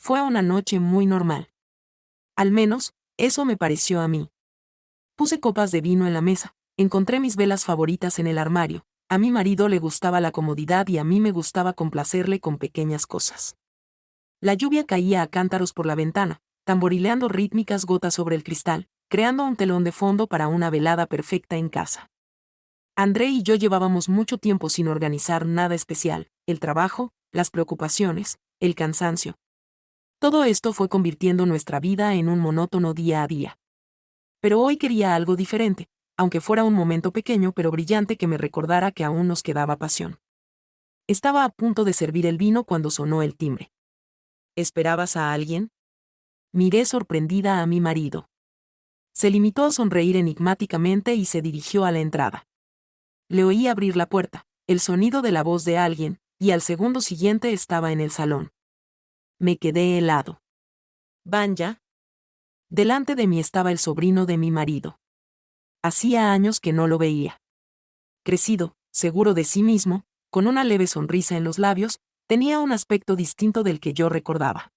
Fue una noche muy normal. Al menos, eso me pareció a mí. Puse copas de vino en la mesa, encontré mis velas favoritas en el armario. A mi marido le gustaba la comodidad y a mí me gustaba complacerle con pequeñas cosas. La lluvia caía a cántaros por la ventana, tamborileando rítmicas gotas sobre el cristal, creando un telón de fondo para una velada perfecta en casa. André y yo llevábamos mucho tiempo sin organizar nada especial, el trabajo, las preocupaciones, el cansancio. Todo esto fue convirtiendo nuestra vida en un monótono día a día. Pero hoy quería algo diferente, aunque fuera un momento pequeño pero brillante que me recordara que aún nos quedaba pasión. Estaba a punto de servir el vino cuando sonó el timbre. ¿Esperabas a alguien? Miré sorprendida a mi marido. Se limitó a sonreír enigmáticamente y se dirigió a la entrada. Le oí abrir la puerta, el sonido de la voz de alguien, y al segundo siguiente estaba en el salón. Me quedé helado. Vanya. Delante de mí estaba el sobrino de mi marido. Hacía años que no lo veía. Crecido, seguro de sí mismo, con una leve sonrisa en los labios, tenía un aspecto distinto del que yo recordaba.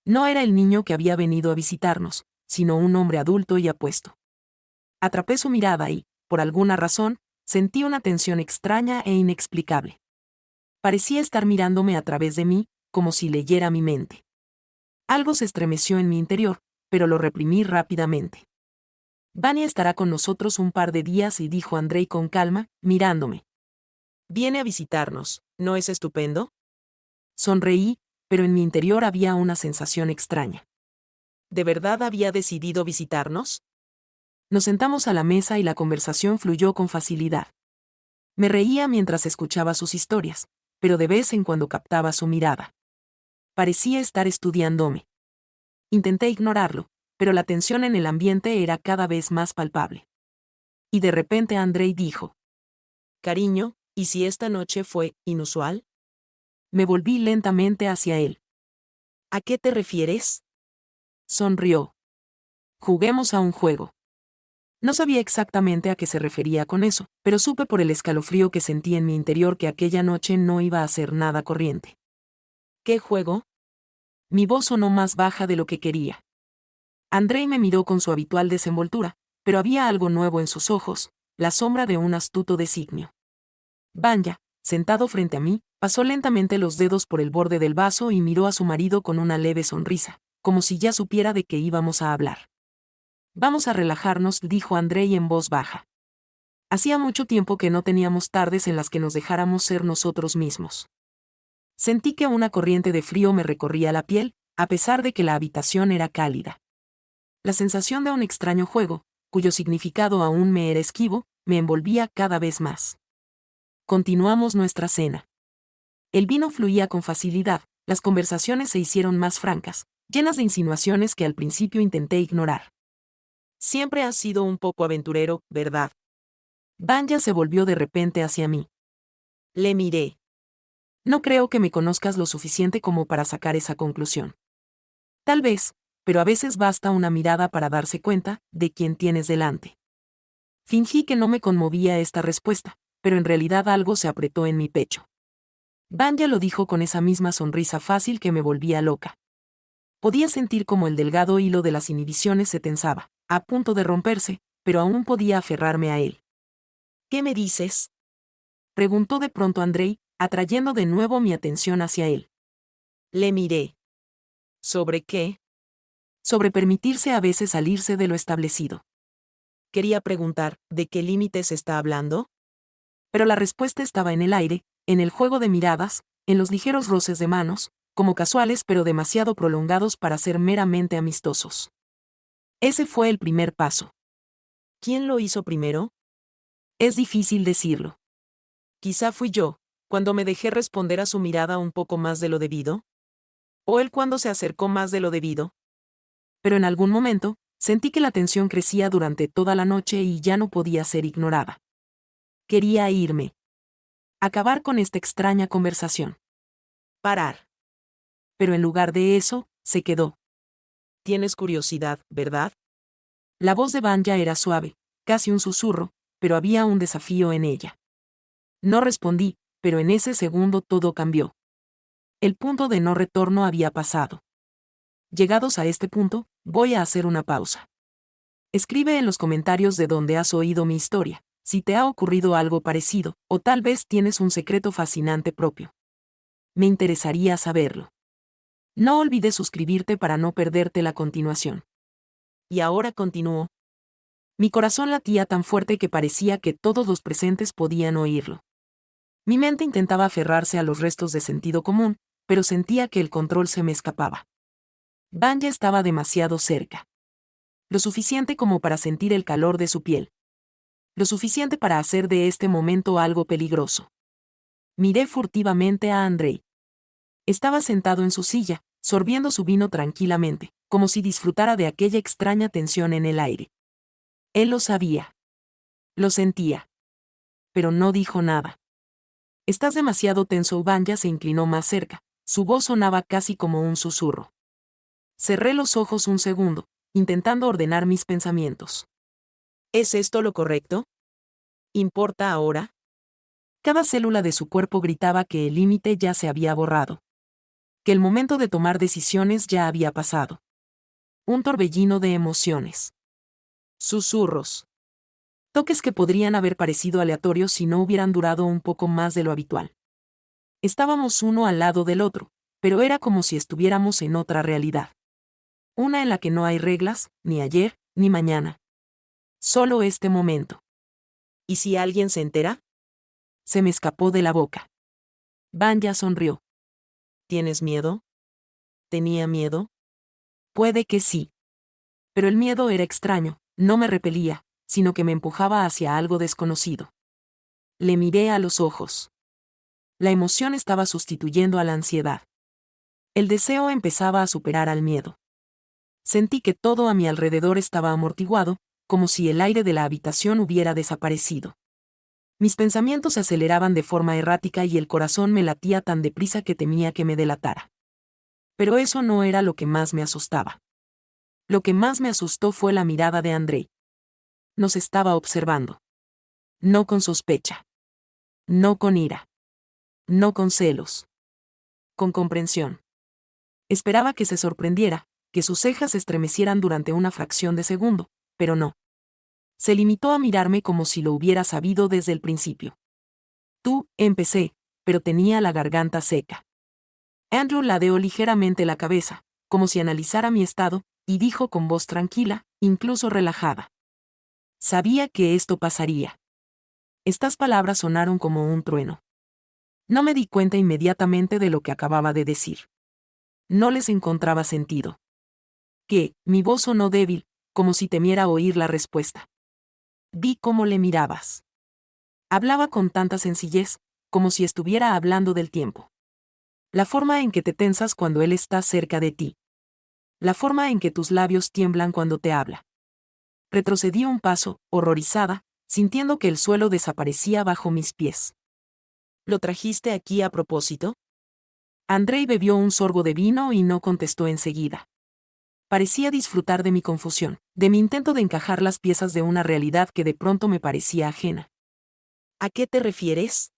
No era el niño que había venido a visitarnos, sino un hombre adulto y apuesto. Atrapé su mirada y, por alguna razón, sentí una tensión extraña e inexplicable. Parecía estar mirándome a través de mí, como si leyera mi mente. Algo se estremeció en mi interior, pero lo reprimí rápidamente. Vania estará con nosotros un par de días y dijo Andrei con calma, mirándome. Viene a visitarnos, ¿no es estupendo? Sonreí, pero en mi interior había una sensación extraña. ¿De verdad había decidido visitarnos? Nos sentamos a la mesa y la conversación fluyó con facilidad. Me reía mientras escuchaba sus historias, pero de vez en cuando captaba su mirada. Parecía estar estudiándome. Intenté ignorarlo, pero la tensión en el ambiente era cada vez más palpable. Y de repente Andrei dijo: Cariño, ¿y si esta noche fue inusual? Me volví lentamente hacia él. ¿A qué te refieres? Sonrió. Juguemos a un juego. No sabía exactamente a qué se refería con eso, pero supe por el escalofrío que sentí en mi interior que aquella noche no iba a ser nada corriente. ¿Qué juego? Mi voz sonó más baja de lo que quería. Andrei me miró con su habitual desenvoltura, pero había algo nuevo en sus ojos, la sombra de un astuto designio. Vanya, sentado frente a mí, pasó lentamente los dedos por el borde del vaso y miró a su marido con una leve sonrisa, como si ya supiera de qué íbamos a hablar. Vamos a relajarnos, dijo Andrei en voz baja. Hacía mucho tiempo que no teníamos tardes en las que nos dejáramos ser nosotros mismos. Sentí que una corriente de frío me recorría la piel, a pesar de que la habitación era cálida. La sensación de un extraño juego, cuyo significado aún me era esquivo, me envolvía cada vez más. Continuamos nuestra cena. El vino fluía con facilidad, las conversaciones se hicieron más francas, llenas de insinuaciones que al principio intenté ignorar. Siempre has sido un poco aventurero, ¿verdad? Vanya se volvió de repente hacia mí. Le miré. No creo que me conozcas lo suficiente como para sacar esa conclusión. Tal vez, pero a veces basta una mirada para darse cuenta de quién tienes delante. Fingí que no me conmovía esta respuesta, pero en realidad algo se apretó en mi pecho. Vanya lo dijo con esa misma sonrisa fácil que me volvía loca. Podía sentir como el delgado hilo de las inhibiciones se tensaba, a punto de romperse, pero aún podía aferrarme a él. ¿Qué me dices? Preguntó de pronto Andrei, atrayendo de nuevo mi atención hacia él. Le miré. ¿Sobre qué? Sobre permitirse a veces salirse de lo establecido. Quería preguntar, ¿de qué límites está hablando? Pero la respuesta estaba en el aire, en el juego de miradas, en los ligeros roces de manos, como casuales pero demasiado prolongados para ser meramente amistosos. Ese fue el primer paso. ¿Quién lo hizo primero? Es difícil decirlo. Quizá fui yo, cuando me dejé responder a su mirada un poco más de lo debido. O él cuando se acercó más de lo debido. Pero en algún momento, sentí que la tensión crecía durante toda la noche y ya no podía ser ignorada. Quería irme. Acabar con esta extraña conversación. Parar. Pero en lugar de eso, se quedó. Tienes curiosidad, ¿verdad? La voz de Vanya era suave, casi un susurro, pero había un desafío en ella. No respondí, pero en ese segundo todo cambió. El punto de no retorno había pasado. Llegados a este punto, voy a hacer una pausa. Escribe en los comentarios de donde has oído mi historia, si te ha ocurrido algo parecido, o tal vez tienes un secreto fascinante propio. Me interesaría saberlo. No olvides suscribirte para no perderte la continuación. Y ahora continúo. Mi corazón latía tan fuerte que parecía que todos los presentes podían oírlo. Mi mente intentaba aferrarse a los restos de sentido común, pero sentía que el control se me escapaba. Vanya estaba demasiado cerca. Lo suficiente como para sentir el calor de su piel. Lo suficiente para hacer de este momento algo peligroso. Miré furtivamente a Andrei. Estaba sentado en su silla, sorbiendo su vino tranquilamente, como si disfrutara de aquella extraña tensión en el aire. Él lo sabía. Lo sentía. Pero no dijo nada. Estás demasiado tenso. Vanya se inclinó más cerca. Su voz sonaba casi como un susurro. Cerré los ojos un segundo, intentando ordenar mis pensamientos. ¿Es esto lo correcto? ¿Importa ahora? Cada célula de su cuerpo gritaba que el límite ya se había borrado. Que el momento de tomar decisiones ya había pasado. Un torbellino de emociones. Susurros. Toques que podrían haber parecido aleatorios si no hubieran durado un poco más de lo habitual. Estábamos uno al lado del otro, pero era como si estuviéramos en otra realidad. Una en la que no hay reglas, ni ayer, ni mañana. Solo este momento. ¿Y si alguien se entera? Se me escapó de la boca. Vanya sonrió. ¿Tienes miedo? ¿Tenía miedo? Puede que sí. Pero el miedo era extraño, no me repelía, sino que me empujaba hacia algo desconocido. Le miré a los ojos. La emoción estaba sustituyendo a la ansiedad. El deseo empezaba a superar al miedo. Sentí que todo a mi alrededor estaba amortiguado, como si el aire de la habitación hubiera desaparecido. Mis pensamientos se aceleraban de forma errática y el corazón me latía tan deprisa que temía que me delatara. Pero eso no era lo que más me asustaba. Lo que más me asustó fue la mirada de Andrei. Nos estaba observando. No con sospecha. No con ira. No con celos. Con comprensión. Esperaba que se sorprendiera, que sus cejas se estremecieran durante una fracción de segundo, pero no. Se limitó a mirarme como si lo hubiera sabido desde el principio. Empecé, pero tenía la garganta seca. Andrew ladeó ligeramente la cabeza, como si analizara mi estado, y dijo con voz tranquila, incluso relajada. Sabía que esto pasaría. Estas palabras sonaron como un trueno. No me di cuenta inmediatamente de lo que acababa de decir. No les encontraba sentido. Mi voz sonó débil, como si temiera oír la respuesta. Vi cómo le mirabas. Hablaba con tanta sencillez, como si estuviera hablando del tiempo. La forma en que te tensas cuando él está cerca de ti. La forma en que tus labios tiemblan cuando te habla. Retrocedí un paso, horrorizada, sintiendo que el suelo desaparecía bajo mis pies. ¿Lo trajiste aquí a propósito? Andrei bebió un sorbo de vino y no contestó enseguida. Parecía disfrutar de mi confusión, de mi intento de encajar las piezas de una realidad que de pronto me parecía ajena. ¿A qué te refieres?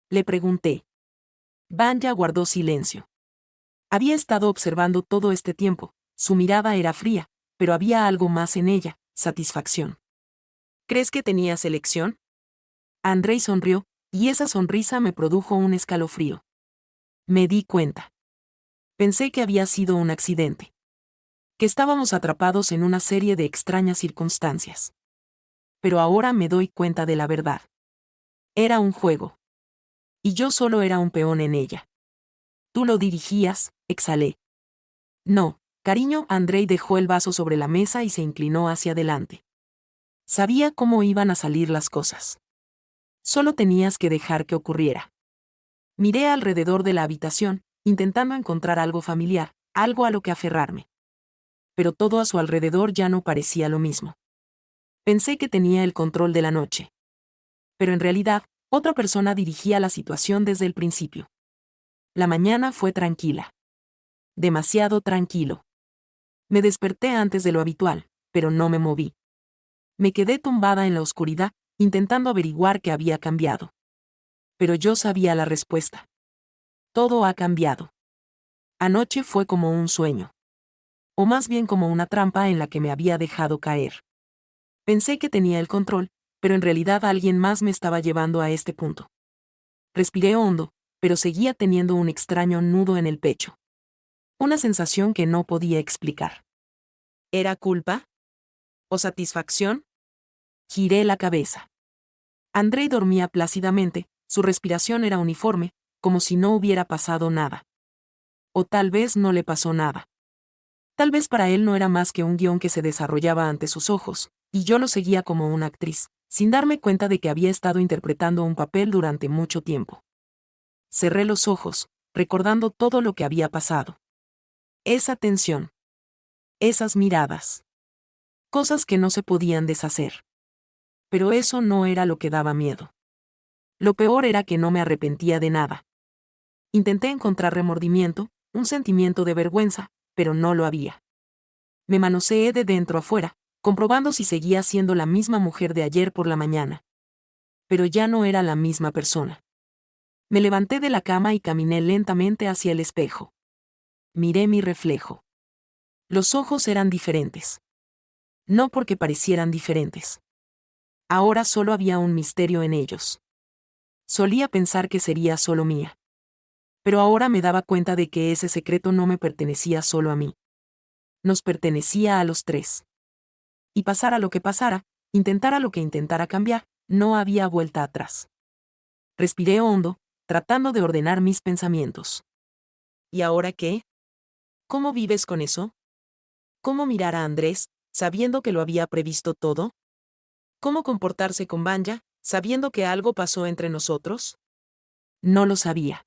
Le pregunté. Vanya guardó silencio. Había estado observando todo este tiempo, su mirada era fría, pero había algo más en ella, satisfacción. ¿Crees que tenías elección? Andrei sonrió, y esa sonrisa me produjo un escalofrío. Me di cuenta. Pensé que había sido un accidente. Que estábamos atrapados en una serie de extrañas circunstancias. Pero ahora me doy cuenta de la verdad. Era un juego. Y yo solo era un peón en ella. Tú lo dirigías, exhalé. No, cariño. Andrei dejó el vaso sobre la mesa y se inclinó hacia adelante. Sabía cómo iban a salir las cosas. Solo tenías que dejar que ocurriera. Miré alrededor de la habitación, intentando encontrar algo familiar, algo a lo que aferrarme. Pero todo a su alrededor ya no parecía lo mismo. Pensé que tenía el control de la noche. Pero en realidad, otra persona dirigía la situación desde el principio. La mañana fue tranquila. Demasiado tranquilo. Me desperté antes de lo habitual, pero no me moví. Me quedé tumbada en la oscuridad, intentando averiguar qué había cambiado. Pero yo sabía la respuesta. Todo ha cambiado. Anoche fue como un sueño. o más bien como una trampa en la que me había dejado caer. Pensé que tenía el control, pero en realidad alguien más me estaba llevando a este punto. Respiré hondo, pero seguía teniendo un extraño nudo en el pecho. Una sensación que no podía explicar. ¿Era culpa? ¿O satisfacción? Giré la cabeza. Andrei dormía plácidamente, su respiración era uniforme, como si no hubiera pasado nada. O tal vez no le pasó nada. Tal vez para él no era más que un guión que se desarrollaba ante sus ojos, y yo lo seguía como una actriz, sin darme cuenta de que había estado interpretando un papel durante mucho tiempo. Cerré los ojos, recordando todo lo que había pasado. Esa tensión. Esas miradas. Cosas que no se podían deshacer. Pero eso no era lo que daba miedo. Lo peor era que no me arrepentía de nada. Intenté encontrar remordimiento, un sentimiento de vergüenza, pero no lo había. Me manoseé de dentro a fuera, comprobando si seguía siendo la misma mujer de ayer por la mañana. Pero ya no era la misma persona. Me levanté de la cama y caminé lentamente hacia el espejo. Miré mi reflejo. Los ojos eran diferentes. No porque parecieran diferentes. Ahora solo había un misterio en ellos. Solía pensar que sería solo mía. Pero ahora me daba cuenta de que ese secreto no me pertenecía solo a mí. Nos pertenecía a los tres. Y pasara lo que pasara, intentara lo que intentara cambiar, no había vuelta atrás. Respiré hondo, tratando de ordenar mis pensamientos. ¿Y ahora qué? ¿Cómo vives con eso? ¿Cómo mirar a Andrés, sabiendo que lo había previsto todo? ¿Cómo comportarse con Vanya, sabiendo que algo pasó entre nosotros? No lo sabía.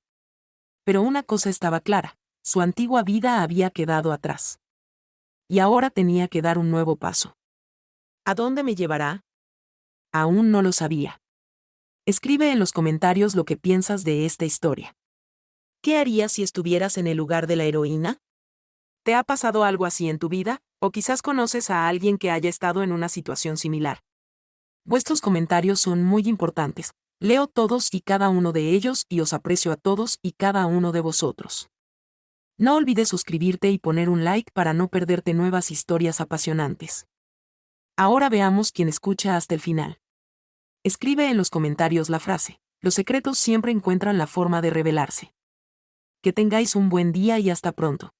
Pero una cosa estaba clara, su antigua vida había quedado atrás. Y ahora tenía que dar un nuevo paso. ¿A dónde me llevará? Aún no lo sabía. Escribe en los comentarios lo que piensas de esta historia. ¿Qué harías si estuvieras en el lugar de la heroína? ¿Te ha pasado algo así en tu vida, o quizás conoces a alguien que haya estado en una situación similar? Vuestros comentarios son muy importantes. Leo todos y cada uno de ellos y os aprecio a todos y cada uno de vosotros. No olvides suscribirte y poner un like para no perderte nuevas historias apasionantes. Ahora veamos quién escucha hasta el final. Escribe en los comentarios la frase: los secretos siempre encuentran la forma de revelarse. Que tengáis un buen día y hasta pronto.